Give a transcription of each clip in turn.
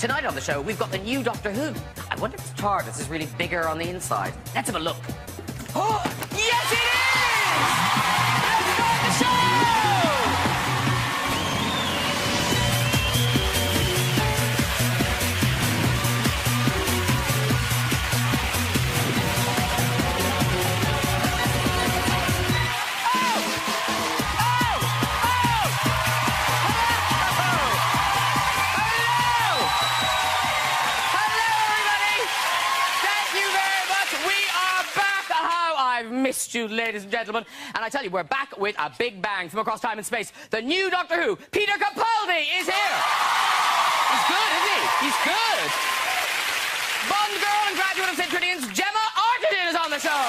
Tonight on the show, we've got the new Doctor Who. I wonder if the TARDIS is really bigger on the inside. Let's have a look. Oh, yes it is! Let's start the show! Missed you, ladies and gentlemen. And I tell you, we're back with a big bang from across time and space. The new Doctor Who, Peter Capaldi, is here. He's good, isn't he? He's good. Bond girl and graduate of St. Trinian's, Gemma Arterton is on the show.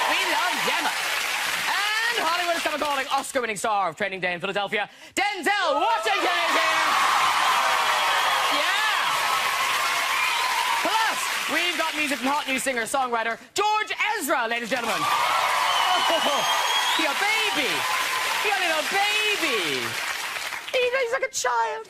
We love Gemma. And Hollywood has come calling Oscar-winning star of Training Day in Philadelphia, Denzel Washington is here. We've got music from hot new singer-songwriter George Ezra, ladies and gentlemen. Oh, he a baby. He a little baby. He's like a child.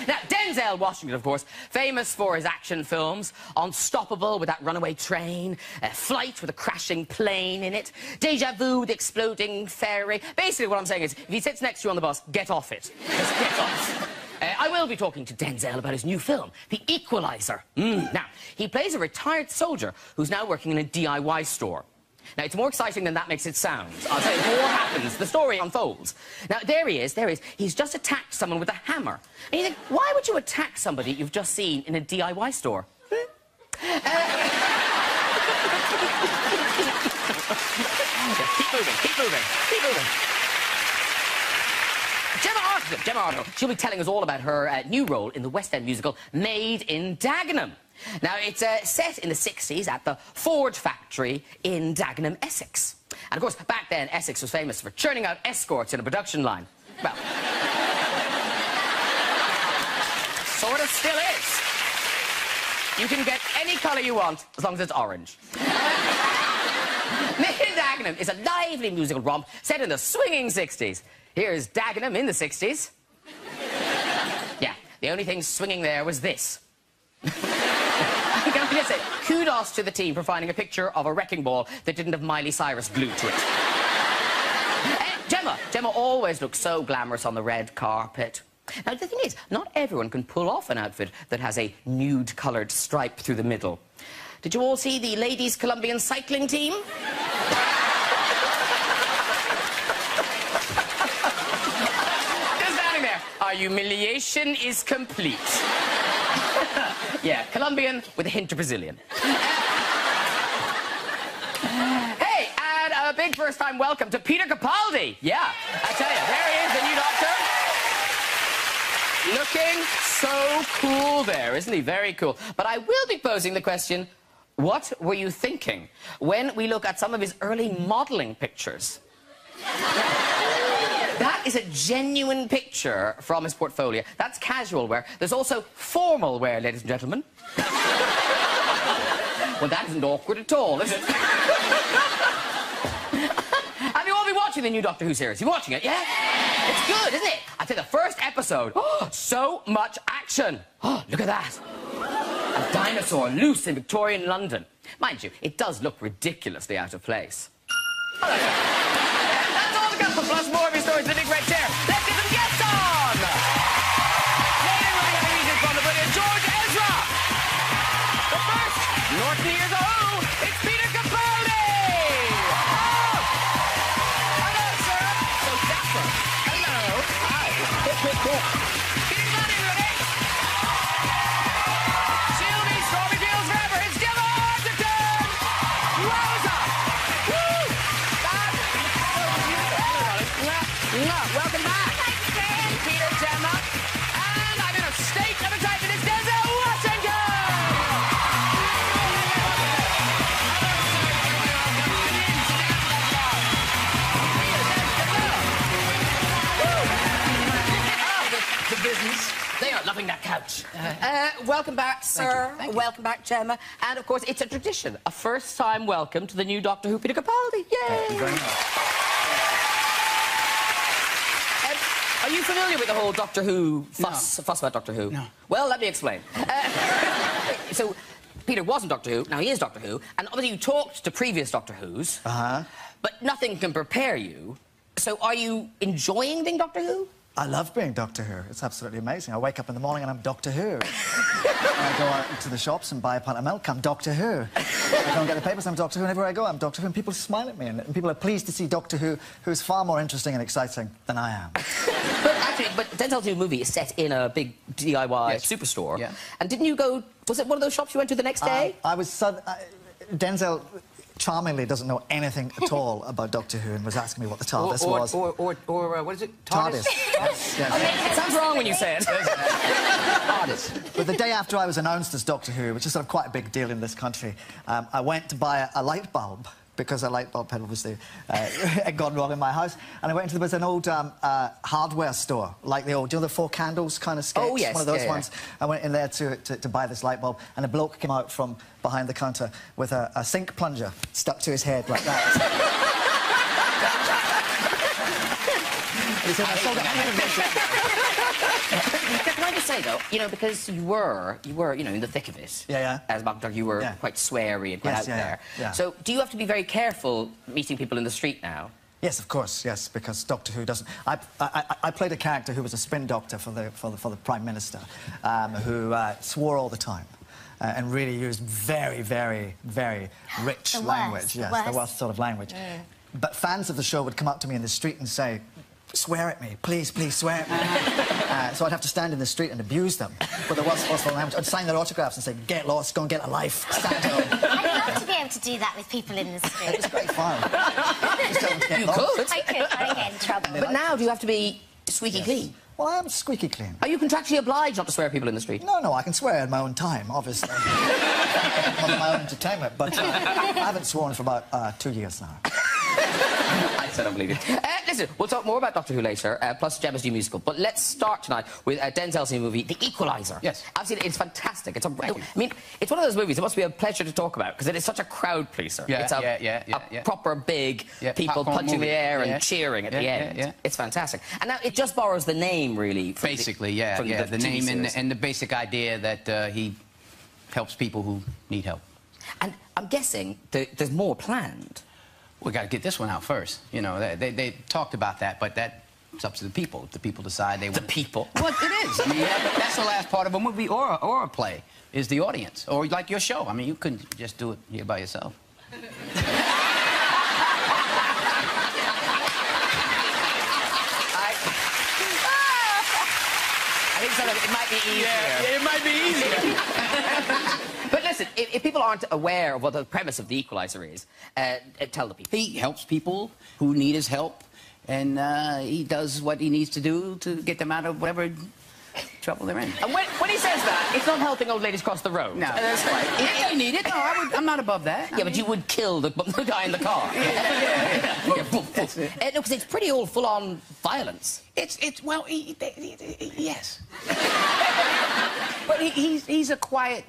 Now, Denzel Washington, of course, famous for his action films, Unstoppable with that runaway train, Flight with a crashing plane in it, Deja Vu with the exploding ferry. Basically, what I'm saying is, if he sits next to you on the bus, get off it. Just get off. I will be talking to Denzel about his new film, The Equalizer. Now, he plays a retired soldier who's now working in a DIY store. Now, it's more exciting than that makes it sound. I'll tell you, more happens. The story unfolds. Now, there he is. He's just attacked someone with a hammer. And you think, why would you attack somebody you've just seen in a DIY store? Keep moving. Gemma Arterton, she'll be telling us all about her new role in the West End musical Made in Dagenham. Now, it's set in the 60s at the Ford factory in Dagenham, Essex. And, of course, back then, Essex was famous for churning out escorts in a production line. Well, sort of still is. You can get any colour you want, as long as it's orange. Made in Dagenham is a lively musical romp set in the swinging 60s. Here's Dagenham in the 60s. Yeah, the only thing swinging there was this. I'm going to say, kudos to the team for finding a picture of a wrecking ball that didn't have Miley Cyrus glued to it. Gemma always looks so glamorous on the red carpet. Now, the thing is, not everyone can pull off an outfit that has a nude-coloured stripe through the middle. Did you all see the ladies' Colombian cycling team? Our humiliation is complete. Yeah, Colombian with a hint of Brazilian. Hey, and a big first-time welcome to Peter Capaldi. Yeah, I tell you, there he is, the new Doctor. Looking so cool there, isn't he? Very cool. But I will be posing the question, what were you thinking when we look at some of his early modelling pictures? That is a genuine picture from his portfolio. That's casual wear. There's also formal wear, ladies and gentlemen. Well, that isn't awkward at all, is it? Have you all been watching the new Doctor Who series? You watching it, yeah? It's good, isn't it? I tell you, the first episode, so much action. Oh, look at that. A dinosaur loose in Victorian London. Mind you, it does look ridiculously out of place. Plus more of your stories in the big red chair. Let's get some guests on! Later we'll be having music from the brilliant George Ezra. But first, Norton hears a Who. It's Peter Capaldi! Oh! Hello, sir. So dapper. Hello. Hi. Peter Capaldi, everybody. She'll be Stormy Fields forever. It's Gemma Arterton! Wowza! Woo! Welcome back. Thanks, Peter, Gemma. And I'm in a state of excitement. It's Denzel Washington! The business. They are loving that couch. Welcome back, sir. Thank you. Welcome back, Gemma. And, of course, it's a tradition. A first-time welcome to the new Doctor Who, Peter Capaldi. Yay! Thank you very much. Are you familiar with the whole Doctor Who fuss about Doctor Who? No. Well, let me explain. So, Peter wasn't Doctor Who, now he is Doctor Who, and obviously you talked to previous Doctor Who's, but nothing can prepare you. So are you enjoying being Doctor Who? I love being Doctor Who. It's absolutely amazing. I wake up in the morning and I'm Doctor Who. I go out to the shops and buy a pint of milk, I'm Doctor Who. I go and get the papers, I'm Doctor Who, and everywhere I go, I'm Doctor Who, and people smile at me, and people are pleased to see Doctor Who, who's far more interesting and exciting than I am. But Denzel's new movie is set in a big DIY superstore. Yeah. And didn't you go... Was it one of those shops you went to the next day? Denzel charmingly doesn't know anything at all about Doctor Who and was asking me what the TARDIS was. Or what is it? TARDIS. Yes. It sounds wrong when you say it. TARDIS. But the day after I was announced as Doctor Who, which is sort of quite a big deal in this country, I went to buy a light bulb, because a light bulb had obviously had gone wrong in my house. And I went into there was an old hardware store, like the old, do you know the 4 candles kind of sketch? Oh, yes. One of those ones. I went in there to buy this light bulb, and a bloke came out from behind the counter with a sink plunger stuck to his head like that. He said, I sold it. Can I just say, though, you know, because you were, you know, in the thick of it. Yeah. As Doctor, you were quite sweary and quite out there. Yeah. So, do you have to be very careful meeting people in the street now? Yes, of course, yes, because Doctor Who doesn't... I played a character who was a spin doctor for the Prime Minister, who swore all the time. And really used very, very, very rich language. Yes, the worst sort of language. But fans of the show would come up to me in the street and say, swear at me, please, please swear at me. So I'd have to stand in the street and abuse them with the worst possible language. I'd sign their autographs and say, get lost, go and get a life, stand home. I'd love to be able to do that with people in the street. It was great fun. Just tell them to get You lost. could. I could, I get in trouble. But now, do you have to be squeaky clean? Well, I am squeaky clean. Are you contractually obliged not to swear at people in the street? No, I can swear in my own time, obviously. Not my own entertainment, but I haven't sworn for about 2 years now. I said I believe you. Listen, we'll talk more about Doctor Who later, plus Gemma's new musical. But let's start tonight with Denzel's new movie, The Equalizer. Yes. I've seen it. It's fantastic. It's I mean, it's one of those movies. It must be a pleasure to talk about because it is such a crowd pleaser. Yeah, it's a proper big people punching the air and cheering at the end. It's fantastic. And now it just borrows the name, really. From Basically, from the name and the basic idea that he helps people who need help. And I'm guessing there's more planned. We got to get this one out first. You know, they talked about that, but that's up to the people. If the people decide they want... The people? Well, it is. I mean, that's the last part of a movie or a play, is the audience. Or like your show. I mean, you couldn't just do it here by yourself. I think so. It might be easier. Yeah, it might be easier. But listen, if people aren't aware of what the premise of The Equalizer is, tell the people. He helps people who need his help, and he does what he needs to do to get them out of whatever trouble they're in. And when he says that, it's not helping old ladies cross the road. No. That's right. If they need it, no, I'm not above that. Yeah, but you would kill the guy in the car. No, because it's pretty all full-on violence. Well, yes. But he's a quiet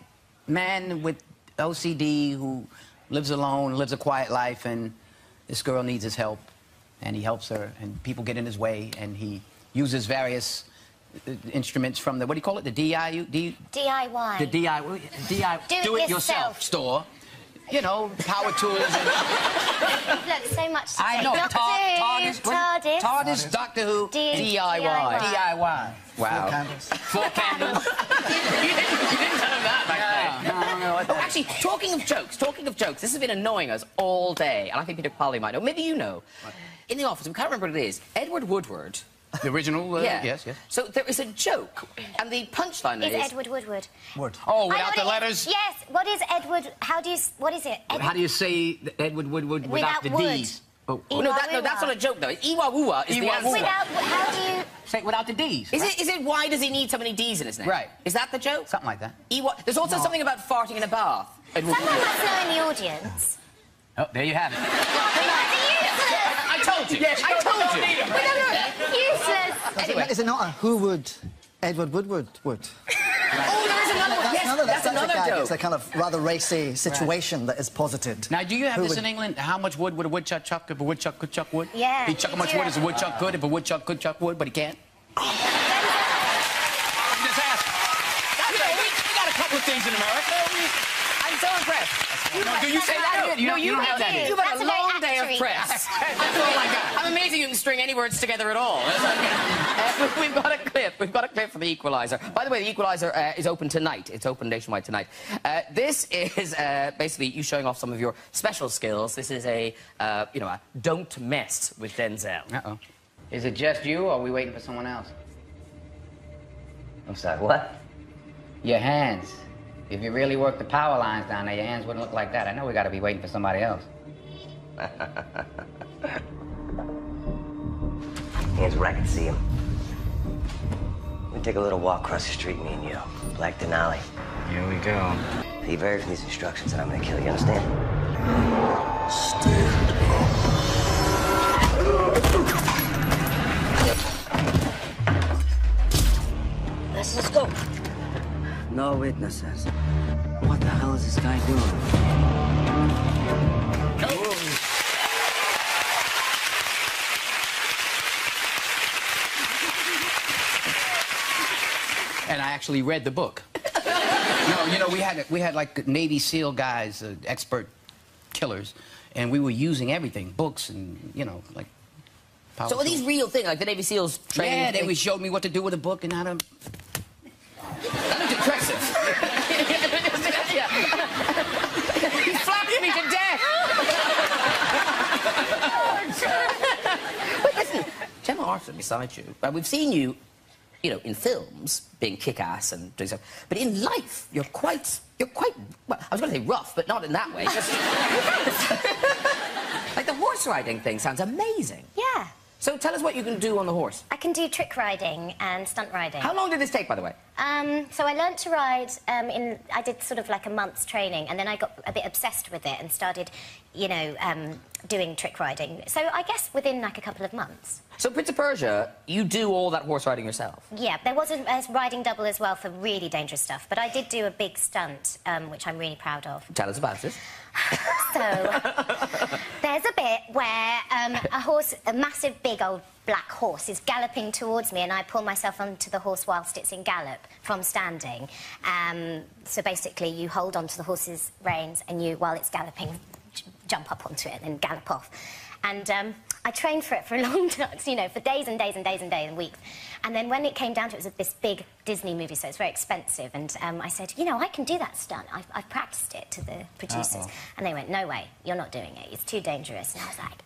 man with OCD who lives alone, lives a quiet life, and this girl needs his help, and he helps her, and people get in his way, and he uses various instruments from the, what do you call it, the DIY? DIY. The DIY, do-it-yourself store. You know, power tools. Look, so much to say. I know. TARDIS. TARDIS, Doctor Who, DIY. DIY. Wow. 4 candles. 4 candles. You didn't tell him that back then. No. Oh, actually, talking of jokes, this has been annoying us all day, and I think Peter Capaldi might know. Maybe you know. What? In the office, we can't remember what it is. Edward Woodward. The original, yes. So there is a joke, and the punchline is... Edward Woodward. Wood. Oh, without the letters? Yes. What is Edward? What is it? How do you say Edward Woodward without the wood. D's? Oh. No, that's not a joke, though. Iwa-woo-wa is the answer. How do you... Say it without the D's. Is it why does he need so many D's in his name? Right. Is that the joke? Something like that. There's also something about farting in a bath. Someone must know in the audience. Oh, there you have it. I told you. Yes, I told you. Useless. Anyway. Is it not a who would Edward Woodward would? Oh, there is another one. That's another joke. It's a kind of rather racy situation that is posited. Now, do you have this in England? How much wood would a woodchuck chuck if a woodchuck could chuck wood? Yeah. He'd chuck how much wood as a woodchuck could if a woodchuck could chuck wood, but he can't? I'm just asking. You know, we got a couple of things in America. I'm so impressed. Do you say that? No, you don't have that. You've had a long day of press. That's all I got. I'm amazing you can string any words together at all. We've got a clip. We've got a clip for The Equalizer. By the way, The Equalizer is open tonight. It's open nationwide tonight. This is basically you showing off some of your special skills. This is a, you know, a don't mess with Denzel. Uh-oh. Is it just you, or are we waiting for someone else? I'm sorry, what? Your hands. If you really worked the power lines down there, your hands wouldn't look like that. I know we gotta be waiting for somebody else. Hands where I can see him. We take a little walk across the street, me and you. Black Denali. Here we go. He varies from these instructions and I'm gonna kill you, understand? Stand Let's just go. No witnesses. What the hell is this guy doing? And I actually read the book. No, you know, we had like Navy SEAL guys, expert killers, and we were using everything, books and, you know, like... So are these real things, like the Navy SEAls training? Yeah, they showed me what to do with a book and how to... That looked impressive. He flapped me to death. But listen, Gemma Arthur beside you, we've seen you, you know, in films, being kick-ass and doing stuff, but in life, you're quite, well, I was going to say rough, but not in that way. Just... like the horse riding thing sounds amazing. Yeah. So tell us what you can do on the horse. I can do trick riding and stunt riding. How long did this take, by the way? So I learnt to ride I did sort of like a month's training, and then I got a bit obsessed with it and started, you know, doing trick riding. So I guess within like a couple of months. So Prince of Persia, you do all that horse riding yourself? Yeah, there was a riding double as well for really dangerous stuff, but I did do a big stunt, which I'm really proud of. Tell us about this. So, there's a bit where a horse, a massive, big old black horse is galloping towards me, and I pull myself onto the horse whilst it's in gallop from standing. So basically, you hold onto the horse's reins, and you, while it's galloping, jump up onto it and gallop off. And I trained for it for a long time, you know, for days and days and days and days and weeks. And then when it came down to it, it was this big Disney movie, so it's very expensive. And I said, you know, I can do that stunt. I've practiced it to the producers. And they went, no way, you're not doing it. It's too dangerous. And I was like,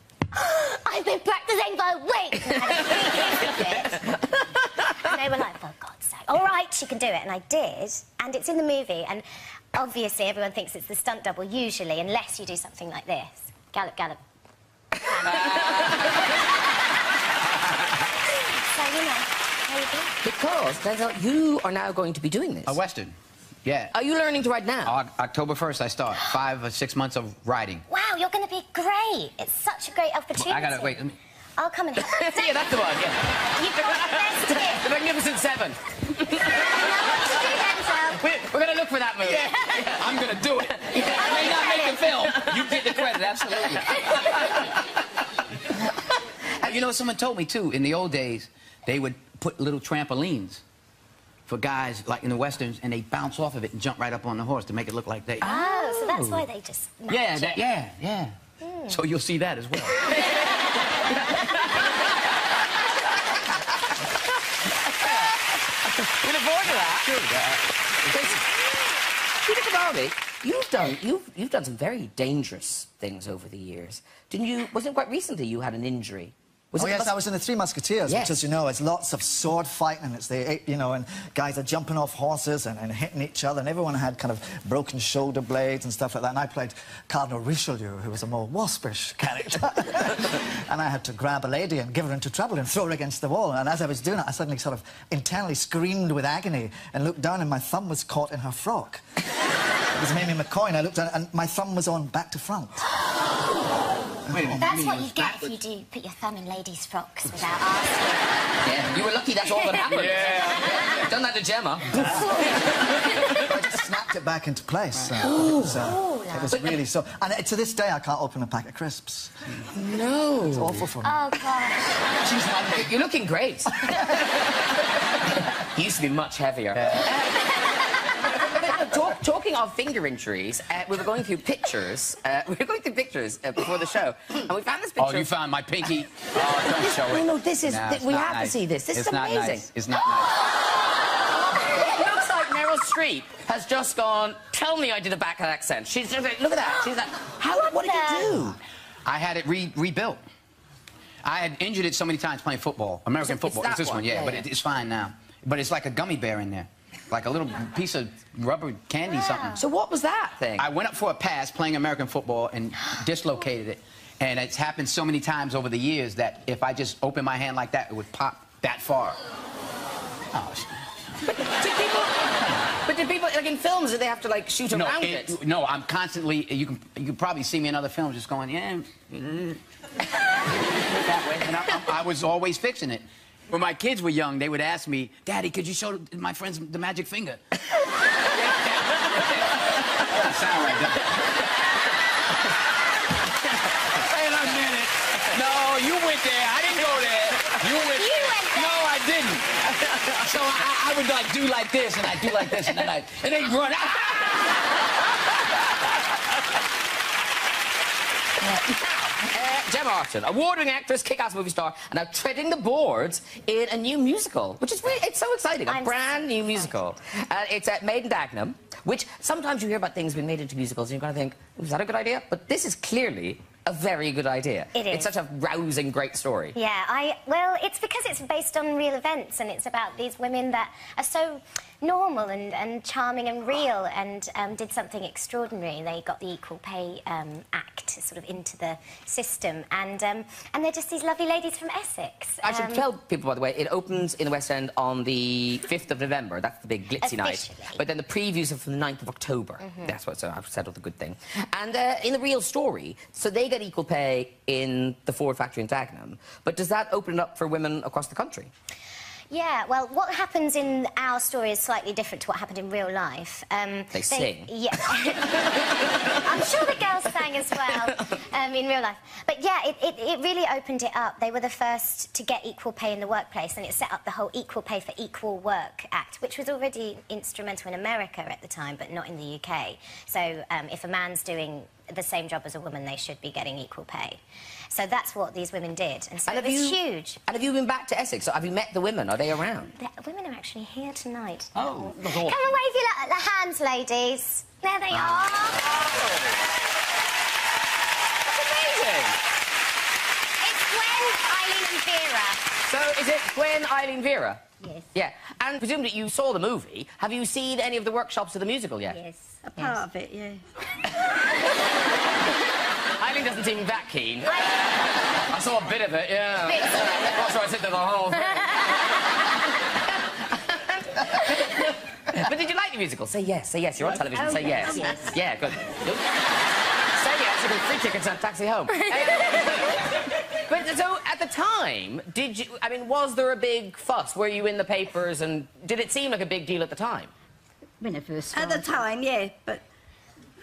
I've been practicing for weeks. And I had a and they were like, for God's sake, all right, she can do it. And I did. And it's in the movie. And obviously, everyone thinks it's the stunt double, usually, unless you do something like this. Gallop, gallop. So, you know, how you doing? Because, Denzel, you are now going to be doing this. A Western, yeah. Are you learning to ride now? October 1st I start. 5 or 6 months of riding. Wow, you're going to be great. It's such a great opportunity. I gotta, wait, let me... I'll come and help. Yeah, that's the one, yeah. You've got the best tip. The Magnificent Seven. We're going to look for that movie. Yeah. I'm gonna do it. I may not make the film. You get the credit, absolutely. You know, someone told me, too, in the old days, they would put little trampolines for guys, like in the Westerns, and they bounce off of it and jump right up on the horse to make it look like they... Oh, so that's why they just match it. Yeah. So you'll see that as well. We look forward to that. Peter Capaldi, you've done some very dangerous things over the years. Didn't you? Wasn't it quite recently you had an injury? Yes, I was in the Three Musketeers, Yes. which, as you know, is lots of sword fighting, and it's you know, and guys are jumping off horses and hitting each other, and everyone had kind of broken shoulder blades and stuff like that. And I played Cardinal Richelieu, who was a more waspish character, and I had to grab a lady and give her into trouble and throw her against the wall. And as I was doing it, I suddenly sort of internally screamed with agony and looked down, and my thumb was caught in her frock. It was Mamie McCoy, and I looked down, and my thumb was on back to front. That's what you get if you do put your thumb in ladies' frocks without asking. Yeah, you were lucky that's all that happened. Yeah. Done that to Gemma. I just snapped it back into place. Oh, It was really so... And to this day, I can't open a pack of crisps. No. It's awful for me. Oh, gosh. She's not... You're looking great. You used to be much heavier. Talking of finger injuries, we were going through pictures. Before the show, and we found this picture. Oh, you found my pinky? Oh, don't show it. No, this is... No, we have to see this. This is amazing. Nice. It's not nice. It looks like Meryl Streep has just gone, tell me I did a backward accent. She's just like, look at that. She's like, what did you do? I had it rebuilt. I had injured it so many times playing football. American football. It's this one, yeah. But it's fine now. But it's like a gummy bear in there. Like a little piece of rubber candy something. So what was that thing? I went up for a pass playing American football and dislocated it. And it's happened so many times over the years that if I just open my hand like that, it would pop that far. Oh, But do people, like in films, do they have to like shoot around it? No, I'm constantly. You can probably see me in other films just going, yeah. That way. And I was always fixing it. When my kids were young, they would ask me, Daddy, could you show my friends the magic finger? Doesn't sound right, does it? Wait a minute. No, you went there. I didn't go there. You went there. No, I didn't. So I would like do like this, and I'd do like this, and then they'd run. Gemma Arterton, award-winning actress, kick-ass movie star, and now treading the boards in a new musical, which is really, it's so exciting, a brand new musical. It's Made in Dagenham, which sometimes you hear about things being made into musicals and you kind of think, was that a good idea? But this is clearly a very good idea. It is. It's such a rousing, great story. Yeah, well, it's because it's based on real events and it's about these women that are so normal and charming and real and did something extraordinary. They got the Equal Pay Act sort of into the system and they're just these lovely ladies from Essex. I should tell people, by the way, it opens in the West End on the 5th of November. That's the big glitzy night. But then the previews are from the 9th of October. That's what, so I've settled the good thing. And in the real story, so they get equal pay in the Ford factory in Dagenham, but does that open it up for women across the country? Yeah, well, what happens in our story is slightly different to what happened in real life. They sing? Yeah. I'm sure the girls sang as well in real life. But yeah, it really opened it up. They were the first to get equal pay in the workplace, and it set up the whole Equal Pay for Equal Work Act, which was already instrumental in America at the time, but not in the UK. So if a man's doing the same job as a woman, they should be getting equal pay. So that's what these women did, and so it was huge. And have you been back to Essex? So have you met the women? Are they around? The women are actually here tonight. Oh. Come and wave your hands, ladies. There they are. That's amazing. It's Gwen, Eileen and Vera. So is it Gwen, Eileen, Vera? Yes. Yeah. And presumably you saw the movie. Have you seen any of the workshops of the musical yet? Yes. A part of it, yeah. Eileen doesn't seem that keen. I saw a bit of it, yeah. Not sure I sit there the whole thing. But did you like the musical? Say yes, say yes. You're on television, say yes. Yes. Yeah, good. Say yes, you get free tickets and a taxi home. But so, at the time, did you... I mean, was there a big fuss? Were you in the papers and... Did it seem like a big deal at the time? When it first started. At the time, yeah, but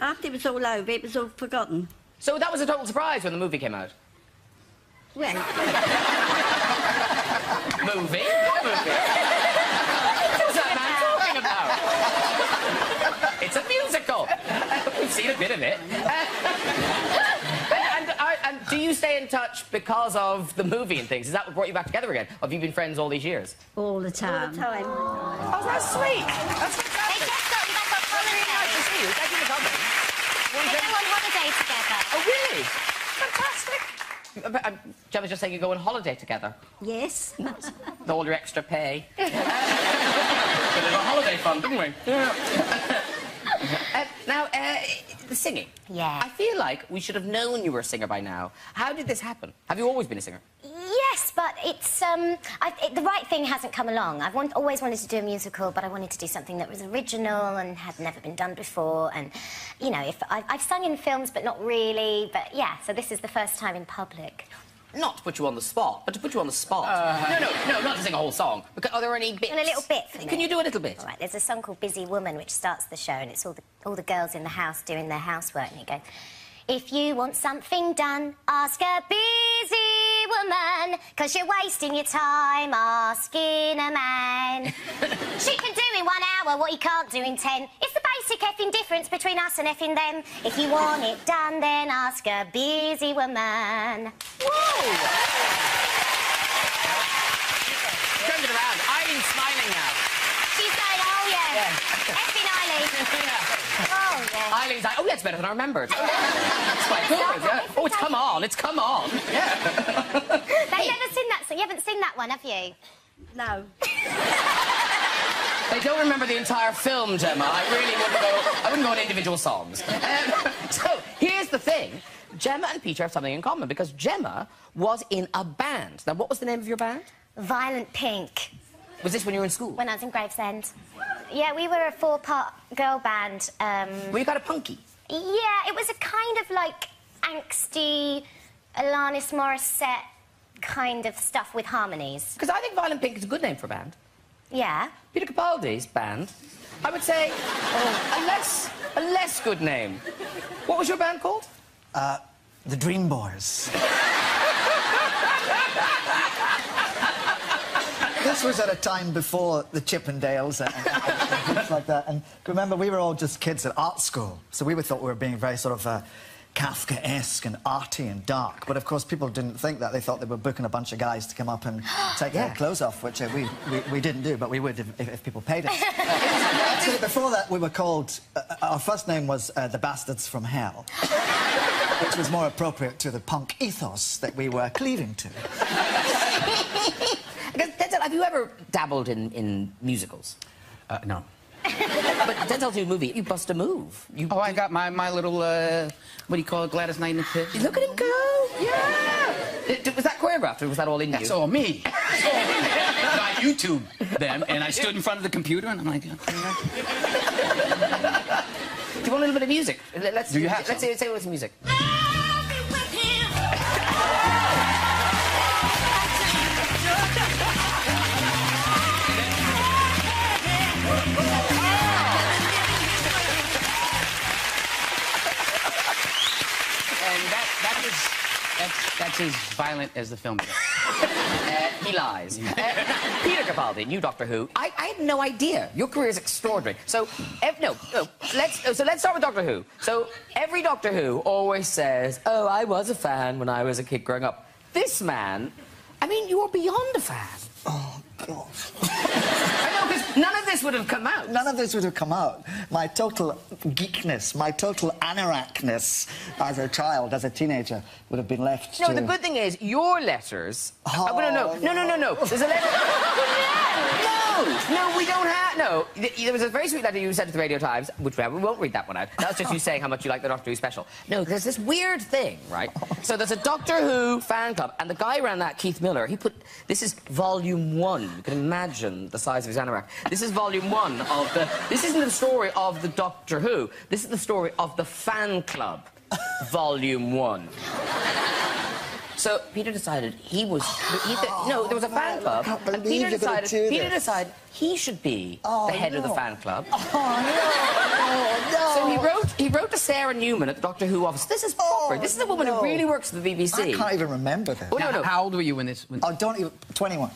after it was all over, it was all forgotten. So that was a total surprise when the movie came out? Well... Movie? What movie? What's that man talking about? It's a musical. We've seen a bit of it. And do you stay in touch because of the movie and things? Is that what brought you back together again? Or have you been friends all these years? All the time. All the time. Oh, that's sweet. That's fantastic. They just got back on holiday. Really nice to see you. Thank you for coming. They go on holiday together. Oh, really? Fantastic. Gemma's just saying you go on holiday together. Yes. With all your extra pay. Bit of a holiday fund, didn't we? Yeah. Now, the singing. Yeah. I feel like we should have known you were a singer by now. How did this happen? Have you always been a singer? Yes, but it's the right thing hasn't come along. I've always wanted to do a musical, but I wanted to do something that was original and had never been done before. And you know, I've sung in films, but not really. But yeah, so this is the first time in public. not to put you on the spot, but to put you on the spot. No, not to sing a whole song. Are there any bits? And a little bit for me. Can you do a little bit? All right, there's a song called Busy Woman, which starts the show, and it's all the girls in the house doing their housework, and it goes, if you want something done, ask a busy woman, 'cause you're wasting your time asking a man. She can do in 1 hour what he can't do in 10. It's the basic effing difference between us and effing them. If you want it done, then ask a busy woman. Whoa! Turned it around. Eileen's smiling now. She's going, oh, yeah. Effing Eileen. Oh, yeah. Eileen's like, oh, that's better than I remembered. That's quite good, yeah. Oh, it's come on, it's come on. Yeah. They've never seen that song. You haven't seen that one, have you? No. They don't remember the entire film, Gemma. I wouldn't go on individual songs. So, here's the thing. Gemma and Peter have something in common, because Gemma was in a band. Now, what was the name of your band? Violent Pink. Was this when you were in school? When I was in Gravesend. Yeah, we were a 4-part girl band. Were you kind of punky? Yeah, it was a kind of like angsty, Alanis Morissette kind of stuff with harmonies. Because I think Violent Pink is a good name for a band. Yeah. Peter Capaldi's band, I would say, a less good name. What was your band called? The Dream Boys. This was at a time before the Chippendales and things like that. And remember, we were all just kids at art school, so we thought we were being very sort of Kafkaesque and arty and dark. But of course, people didn't think that. They thought they were booking a bunch of guys to come up and take their clothes off, which we didn't do, but we would if people paid us. Actually, before that, we were called. Our first name was the Bastards from Hell, which was more appropriate to the punk ethos that we were cleaving to. Denzel, have you ever dabbled in musicals? No. But Denzel's new movie, you bust a move. I got my little, what do you call it, Gladys Knight in the Pit? Look at him go! Yeah! Was that choreographed, or was that all in you? That's all me. That's all me. I YouTube them, and I stood in front of the computer, and I'm like... Do you want a little bit of music? Let's say it with some music. That's as violent as the film is. He lies. Peter Capaldi, new Doctor Who. I had no idea. Your career is extraordinary. So, let's start with Doctor Who. So, every Doctor Who always says, oh, I was a fan when I was a kid growing up. This man, I mean, you were beyond a fan. Oh, God. I know, because none of this would have come out. None of this would have come out. My total geekness, my total anorakness as a child, as a teenager, would have been left No, the good thing is, your letters... Oh, no. There's a letter... No, we don't have... No, there was a very sweet letter you sent to the Radio Times, which we won't read that one out. That's just you saying how much you like the Doctor Who special. No, there's this weird thing, right? So there's a Doctor Who fan club, and the guy ran that, Keith Miller, he put... This is volume 1. You can imagine the size of his anorak. This is volume 1 of the... This isn't the story of the Doctor Who. This is the story of the fan club, volume 1. So Peter decided he was... no, there was a fan club, and Peter decided he should be the head of the fan club. So he wrote to Sarah Newman at the Doctor Who office. This is proper. This is a woman who really works for the BBC. I can't even remember this. Oh, no. How old were you when this... Oh, don't even... 21.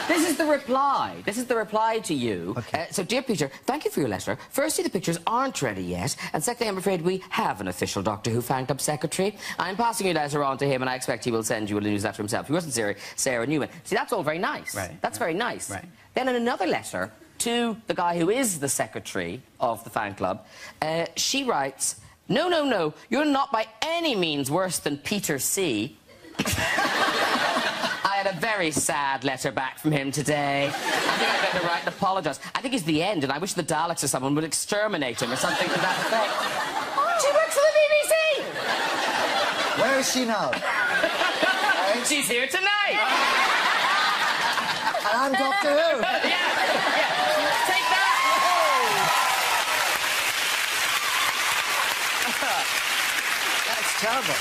This is the reply. This is the reply to you. Okay. So, dear Peter, thank you for your letter. Firstly, the pictures aren't ready yet. And secondly, I'm afraid we have an official Doctor Who fan club secretary. I'm passing your letter on to him, and I expect he will send you a newsletter himself. He wasn't Sarah Newman. See, that's all very nice. Right. That's very nice. Right. Then in another letter to the guy who is the secretary of the fan club, she writes, No, you're not by any means worse than Peter C. I had a very sad letter back from him today. I think I better write and apologise. I think it's the end, and I wish the Daleks or someone would exterminate him or something to that effect. She works for the BBC! Where is she now? She's here tonight! And I'm Doctor Who. Yeah. Take that! That's terrible.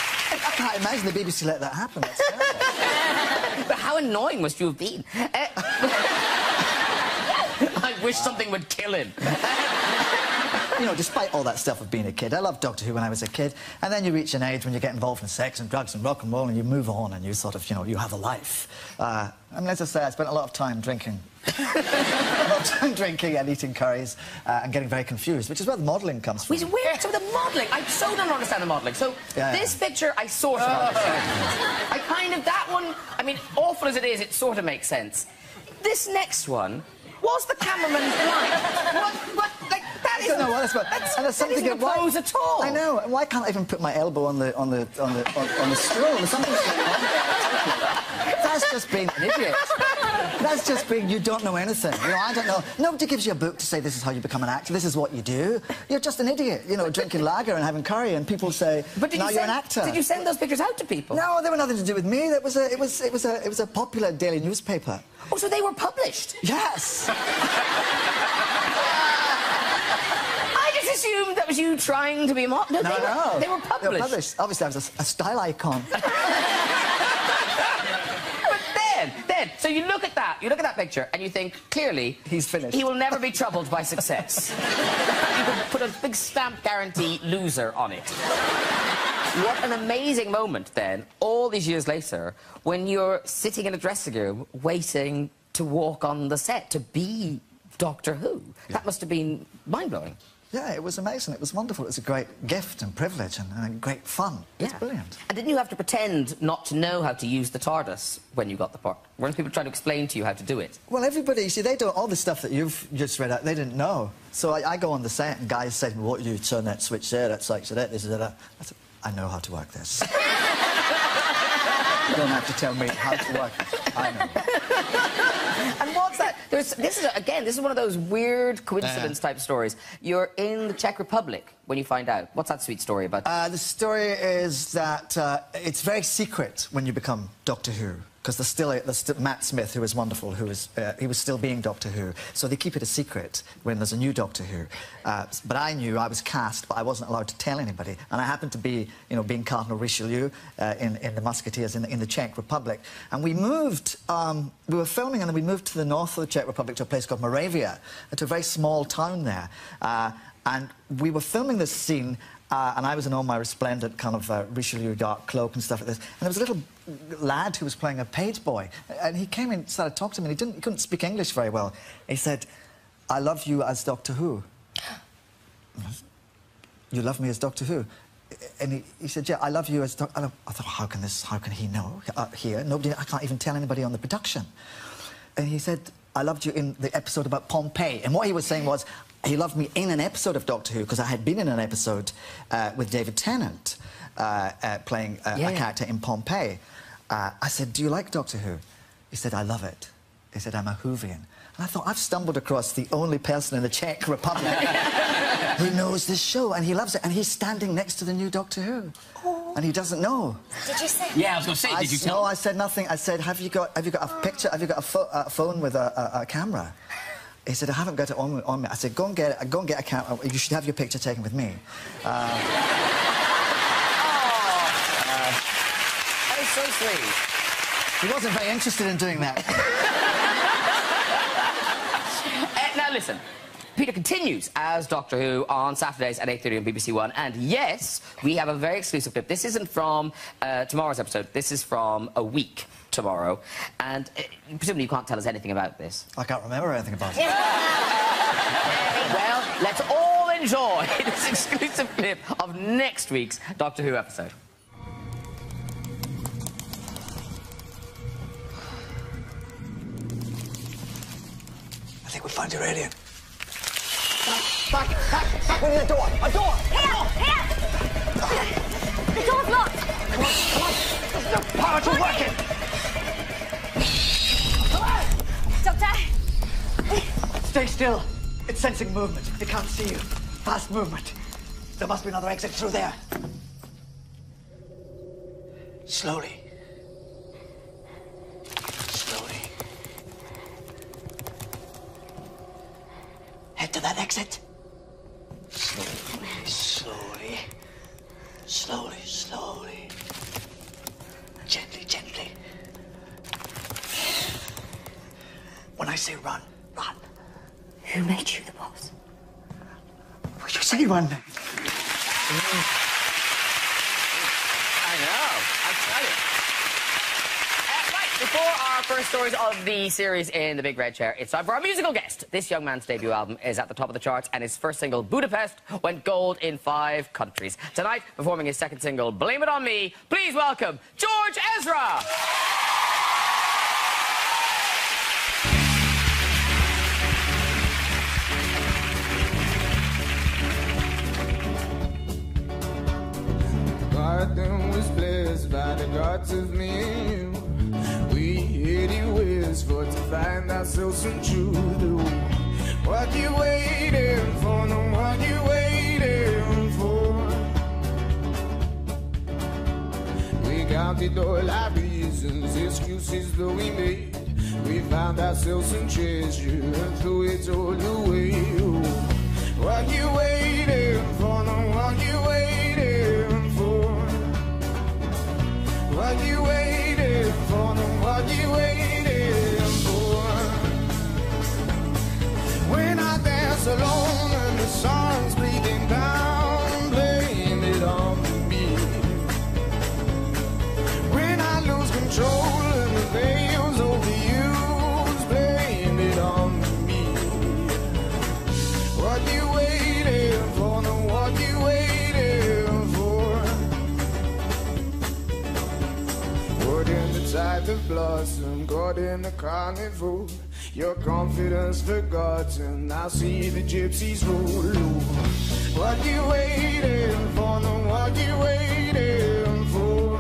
I can't imagine the BBC let that happen. That's terrible. But how annoying must you have been? I wish something would kill him. You know, despite all that stuff of being a kid, I loved Doctor Who when I was a kid, and then you reach an age when you get involved in sex and drugs and rock and roll, and you move on, and you sort of, you know, you have a life. I mean, as I say, I spent a lot of time drinking. A lot of time drinking and eating curries and getting very confused, which is where the modelling comes from. Where? So the modelling, I so don't understand the modelling. So this picture, I sort of understand. I kind of, that one, I mean, awful as it is, it sort of makes sense. This next one, was the cameraman blind? What? Like, that is. I don't know what that's about. That isn't a pose at all. I know. Why can't I even put my elbow on the stool? There's something going on. That's just being an idiot. That's just being, you don't know anything. You know, I don't know. Nobody gives you a book to say this is how you become an actor, this is what you do. You're just an idiot, you know, drinking lager and having curry, and people say, now you're an actor. Did you send those pictures out to people? No, they were nothing to do with me. It was a popular daily newspaper. Oh, so they were published? Yes. I just assumed that was you trying to be a model. No, they were published. They were published. Obviously, I was a style icon. Then, so you look at that picture, and you think, clearly... He's finished. He will never be troubled by success. You could put a big stamp guarantee loser on it. What an amazing moment, then, all these years later, when you're sitting in a dressing room waiting to walk on the set, to be Doctor Who. Yeah. That must have been mind-blowing. Yeah, it was amazing. It was wonderful. It was a great gift and privilege and great fun. It's brilliant. And didn't you have to pretend not to know how to use the TARDIS when you got the part? Weren't people trying to explain to you how to do it? Well, everybody, you see, they don't... All the stuff that you've just read out, they didn't know. So I go on the set and guys say, what do you turn that switch there, that switch there, this is that. I said, I know how to work this. You don't have to tell me how to work it. I know. And what's that? This is one of those weird coincidence-type stories. You're in the Czech Republic when you find out. What's that sweet story about? The story is that it's very secret when you become Doctor Who. Because there's still Matt Smith, who was wonderful, he was still being Doctor Who. So they keep it a secret when there's a new Doctor Who. But I knew I was cast, but I wasn't allowed to tell anybody. And I happened to be, you know, being Cardinal Richelieu in the Musketeers in the Czech Republic. And we moved, we were filming, and then we moved to the north of the Czech Republic to a place called Moravia, to a very small town there. And we were filming this scene, and I was in all my resplendent kind of Richelieu dark cloak and stuff like this. And there was a little lad who was playing a page boy, and he came in and started talking to me, and he couldn't speak English very well. He said, I love you as Doctor Who. You love me as Doctor Who? And he said, yeah, I love you as Doctor... I thought, how can he know here? I can't even tell anybody on the production. And he said, I loved you in the episode about Pompeii. And what he was saying was, he loved me in an episode of Doctor Who, because I had been in an episode with David Tennant playing a character in Pompeii. I said, do you like Doctor Who? He said, I love it. He said, I'm a Whovian. And I thought, I've stumbled across the only person in the Czech Republic who knows this show, and he loves it, and he's standing next to the new Doctor Who. Oh. And he doesn't know. Did you say? Yeah, I was going to say, did you tell him? No, I said nothing. I said, have you got a picture? Have you got a phone with a camera? He said, I haven't got it on me. I said, go and get a camera. You should have your picture taken with me. That is so sweet. He wasn't very interested in doing that. Now, listen. Peter continues as Doctor Who on Saturdays at 8:30 on BBC One. And yes, we have a very exclusive clip. This isn't from tomorrow's episode. This is from a week tomorrow. And presumably you can't tell us anything about this. I can't remember anything about it. Well, let's all enjoy this exclusive clip of next week's Doctor Who episode. I think we found your alien. Back! We need a door! A door! Here! The door's locked! Come on! There's no power to work it! Doctor! Stay still. It's sensing movement. It can't see you. Fast movement. There must be another exit through there. Slowly. Slowly. Head to that exit. Slowly, slowly. Slowly, slowly. say run. Run. Who made you the boss? Well, you say run then. I know. I tell you. Right, before our first stories of the series in the Big Red Chair, it's time for our musical guest. This young man's debut album is at the top of the charts, and his first single, Budapest, went gold in 5 countries. Tonight, performing his second single, Blame It On Me, please welcome George Ezra! Garden was blessed by the gods of me and you. We 80 years for to find ourselves some truth. What you waiting for? No, what you waiting for? We counted all our reasons, excuses though we made. We found ourselves some treasure and threw it all away. What you waiting for? No, what you waiting for? What you waiting for? No, what you waiting for? When I dance alone and the sun's bleeding down, blame it on me. When I lose control and the veil's overused, blame it on me. What you waiting for? No, what you waiting for? Caught in the tide of blossom, caught in the carnival. Your confidence forgotten, I see the gypsies roll. What you waiting for? No, what you waiting for?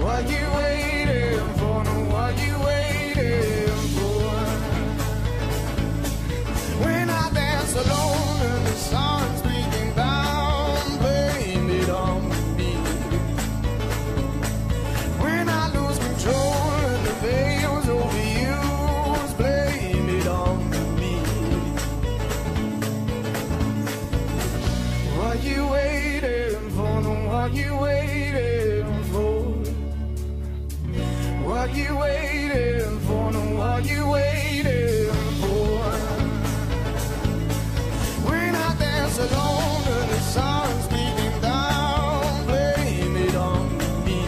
What you waiting for? No, what you waiting for? When I dance alone and the sun's beating down, blame it on me. When I lose control and the veil's overused, blame it on me. What you waiting for? No, what you waiting for? What you waiting for? No, what you waiting for? When I dance alone and the sun's beating down, blame it on me.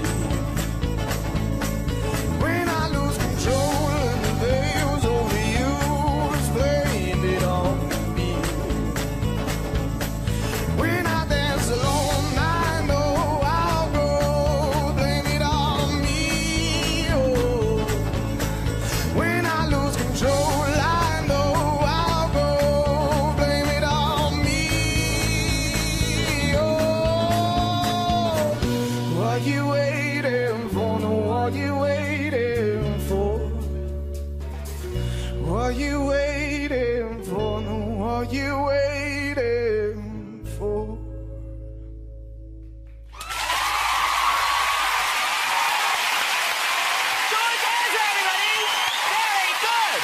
When I lose control and the veil's overused, blame it on me. When I dance alone, I know I'll go, blame it on me. Oh. When I lose control, I know I'll go, blame it on me. Oh. What you waiting for? No, what you waiting for? What you waiting for? No, what you waiting for? George Ezra, everybody! Very good!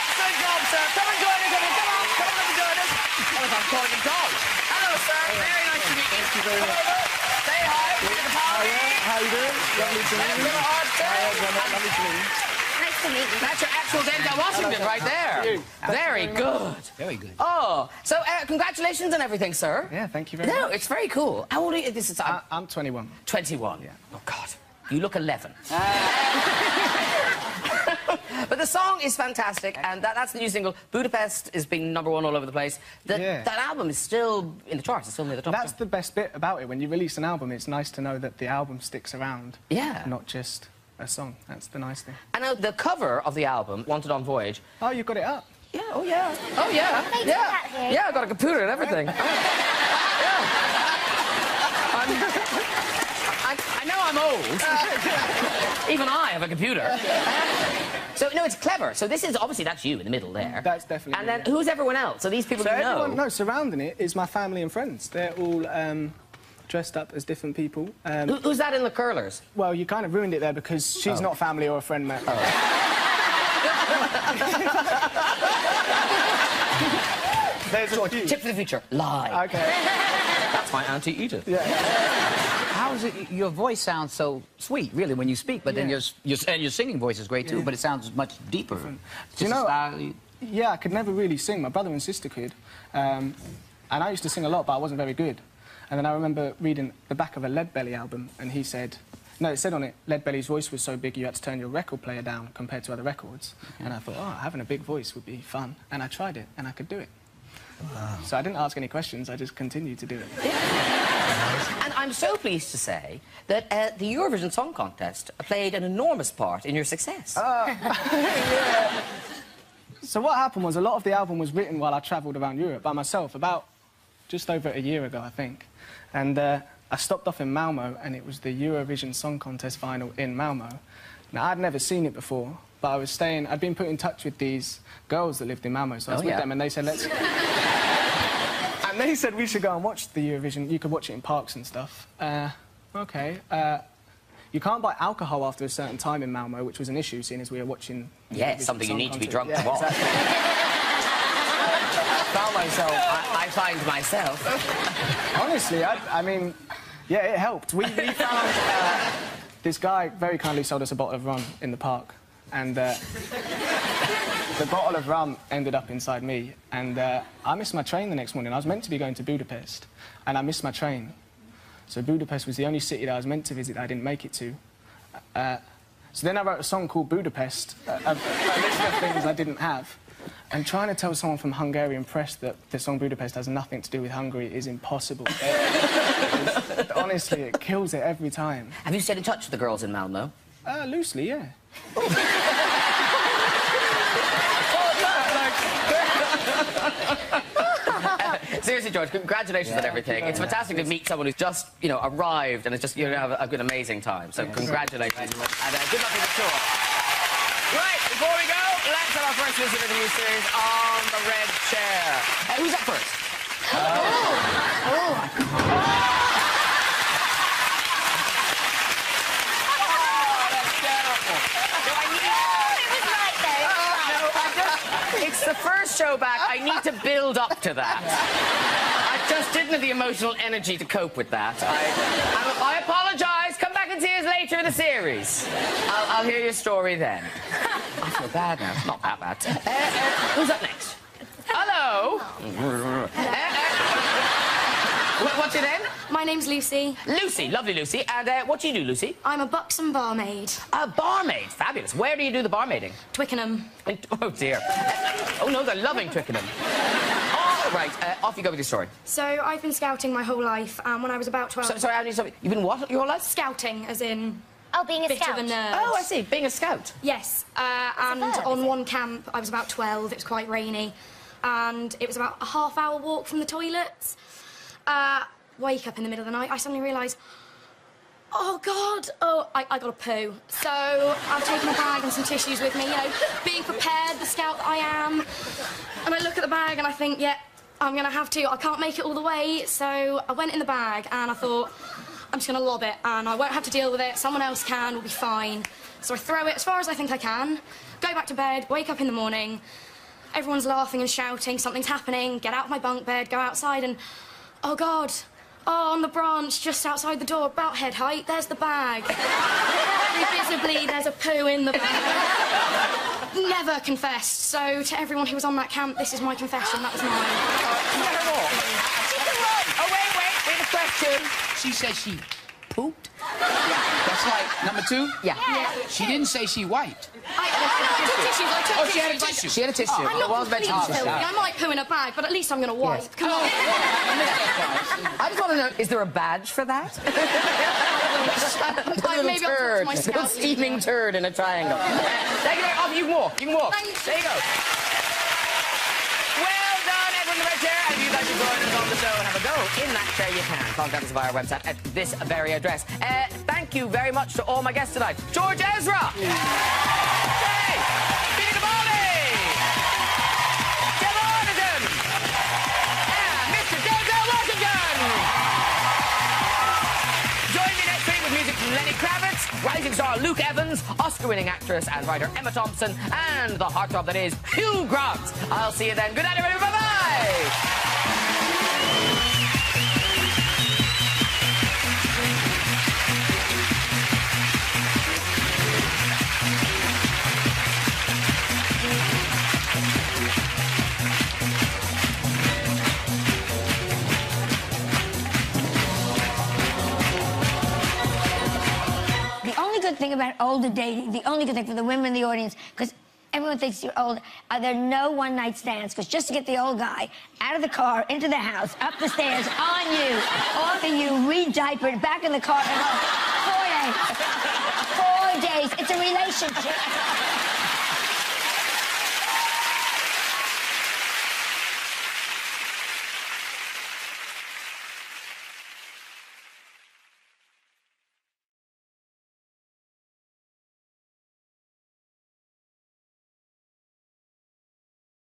Excellent job, sir. Come and join us, everyone. Come on, come and join us. Oh, I'm calling him George. Hello, sir. Very nice to meet you. Thank you very much. Say hi. Look at the power. How you doing? Lovely to meet you. Lovely to meet you. Nice to meet you. That's your actual Denzel Washington right there. Very good. Very good. Oh, so congratulations on everything, sir. Yeah, thank you very much. No, it's very cool. How old are you? This is I'm 21. 21. Yeah. Oh God, you look 11. But the song is fantastic, and that's the new single. Budapest is being #1 all over the place. That album is still in the charts. It's still near the top. That's the best bit about it. When you release an album, it's nice to know that the album sticks around. Yeah. Not just a song. That's the nice thing. And now the cover of the album, Wanted on Voyage. Oh, you got it up. Yeah. Oh yeah. Oh yeah. They do Yeah. that here. Yeah. I got a computer and everything. Yeah. I know I'm old. Even I have a computer. So, no, it's clever. So this is, obviously, that's you in the middle there. That's definitely And me, then yeah. who's everyone else? So these people So you know? everyone, no, surrounding it is my family and friends. They're all dressed up as different people. Who's that in the curlers? Well, you kind of ruined it there because she's not family or a friend, mate. There's George, tip for the future. Lie. Okay. That's my Auntie Edith. Yeah. How is it? Your voice sounds so sweet, really, when you speak, but then your singing voice is great too, but it sounds much deeper. Do you know? Yeah, I could never really sing. My brother and sister could, and I used to sing a lot, but I wasn't very good. And then I remember reading the back of a Leadbelly album, and he said, no, it said on it, Leadbelly's voice was so big you had to turn your record player down compared to other records. And I thought, oh, having a big voice would be fun. And I tried it, and I could do it. Wow. So I didn't ask any questions, I just continued to do it. And I'm so pleased to say that the Eurovision Song Contest played an enormous part in your success. Yeah. So what happened was a lot of the album was written while I travelled around Europe by myself, about just over a year ago, I think. And I stopped off in Malmo, and it was the Eurovision Song Contest final in Malmo. Now, I'd never seen it before, but I'd been put in touch with these girls that lived in Malmo, so I was with them, and they said, let's... and they said we should go and watch the Eurovision. You could watch it in parks and stuff. OK. You can't buy alcohol after a certain time in Malmo, which was an issue, seeing as we were watching... Yeah, it's something you need to be drunk to watch. Exactly. Found myself, I find myself. Honestly, I mean, yeah, it helped. We found this guy very kindly sold us a bottle of rum in the park, and the bottle of rum ended up inside me, and I missed my train the next morning. I was meant to be going to Budapest, and I missed my train. So Budapest was the only city that I was meant to visit that I didn't make it to. So then I wrote a song called Budapest, a list of things I didn't have. And trying to tell someone from Hungarian press that the song Budapest has nothing to do with Hungary is impossible. Honestly, it kills it every time. Have you stayed in touch with the girls in Malmo? Loosely, yeah. Seriously, George, congratulations on everything. It's fantastic to meet someone who's just, you know, arrived and it's just, you know, have a good, amazing time. So congratulations. And good luck with the tour. Right, before we go, let's have our first visit of the new series on the red chair. Who's up first? It's the first show back. I need to build up to that. I just didn't have the emotional energy to cope with that. I apologise. Come back and see us later in the series. I'll hear your story then. I feel bad now. It's not that bad. Who's up next? Hello. What's your name? My name's Lucy. Lucy, lovely Lucy. And what do you do, Lucy? I'm a buxom barmaid. A barmaid? Fabulous. Where do you do the barmaiding? Twickenham. Oh, dear. Oh, no, they're loving Twickenham. All right, off you go with your story. So, I've been scouting my whole life, and when I was about 12... Sorry, Andy, you've been what your whole life? Scouting, as in... Oh, being a bit scout. of a nerd. Oh, I see, being a scout. Yes, and on one camp, I was about 12, it was quite rainy, and it was about a half-hour walk from the toilets. Wake up in the middle of the night, I suddenly realise, oh, God, I got a poo. So I've taken a bag and some tissues with me, you know, being prepared, the scout that I am. And I look at the bag and I think, yeah, I'm going to have to. I can't make it all the way. So I went in the bag and I thought, I'm just going to lob it and I won't have to deal with it. Someone else can, we'll be fine. So I throw it as far as I think I can, go back to bed, wake up in the morning. Everyone's laughing and shouting, something's happening, get out of my bunk bed, go outside and, oh, God. Oh, on the branch, just outside the door, about head height, there's the bag. Very visibly, there's a poo in the bag. Never confessed. So, to everyone who was on that camp, this is my confession, that was mine. Oh, wait a question. She said she pooped? That's like number 2? Yeah. She didn't say she wiped. I took tissues, I took tissues. She had a tissue. She had a tissue. I'm not completely filthy. I might poo in a bag, but at least I'm going to wipe. Yes. Come on. I just want to know, is there a badge for that? Maybe I'll talk to my scout. A steaming turd in a triangle. There you go. You can walk. You can walk. There you go. Well done, everyone in the red chair. And if you'd like to join us on the show and have a go in that chair, you can. Contact us via our website at this very address. Thank you very much to all my guests tonight. George Ezra. Hey, Peter Capaldi. Tim Arneson. And Mr. Denzel Washington. Join me next week with music from Lenny Kravitz, rising star Luke Evans, Oscar-winning actress and writer Emma Thompson, and the heartthrob that is Hugh Grant. I'll see you then. Good night, everybody. Bye-bye. about older dating, the only good thing for the women in the audience, because everyone thinks you're old, are there no one-night stands? Because just to get the old guy out of the car, into the house, up the stairs, on you, off of you, re-diapered, back in the car, and 4 days. 4 days. It's a relationship.